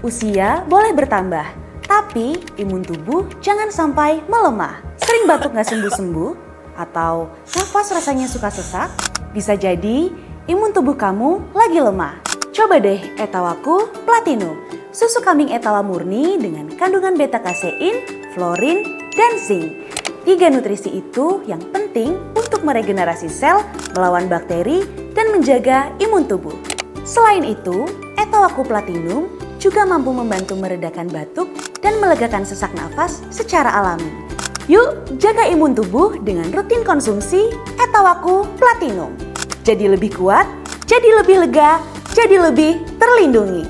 Usia boleh bertambah, tapi imun tubuh jangan sampai melemah. Sering batuk nggak sembuh-sembuh, atau nafas rasanya suka sesak, bisa jadi imun tubuh kamu lagi lemah. Coba deh Etawaku Platinum, susu kambing Etawa murni dengan kandungan beta-kasein, florin, dan zinc. 3 nutrisi itu yang penting untuk meregenerasi sel, melawan bakteri, dan menjaga imun tubuh. Selain itu, Etawaku Platinum juga mampu membantu meredakan batuk dan melegakan sesak nafas secara alami. Yuk, jaga imun tubuh dengan rutin konsumsi Etawaku Platinum. Jadi lebih kuat, jadi lebih lega, jadi lebih terlindungi.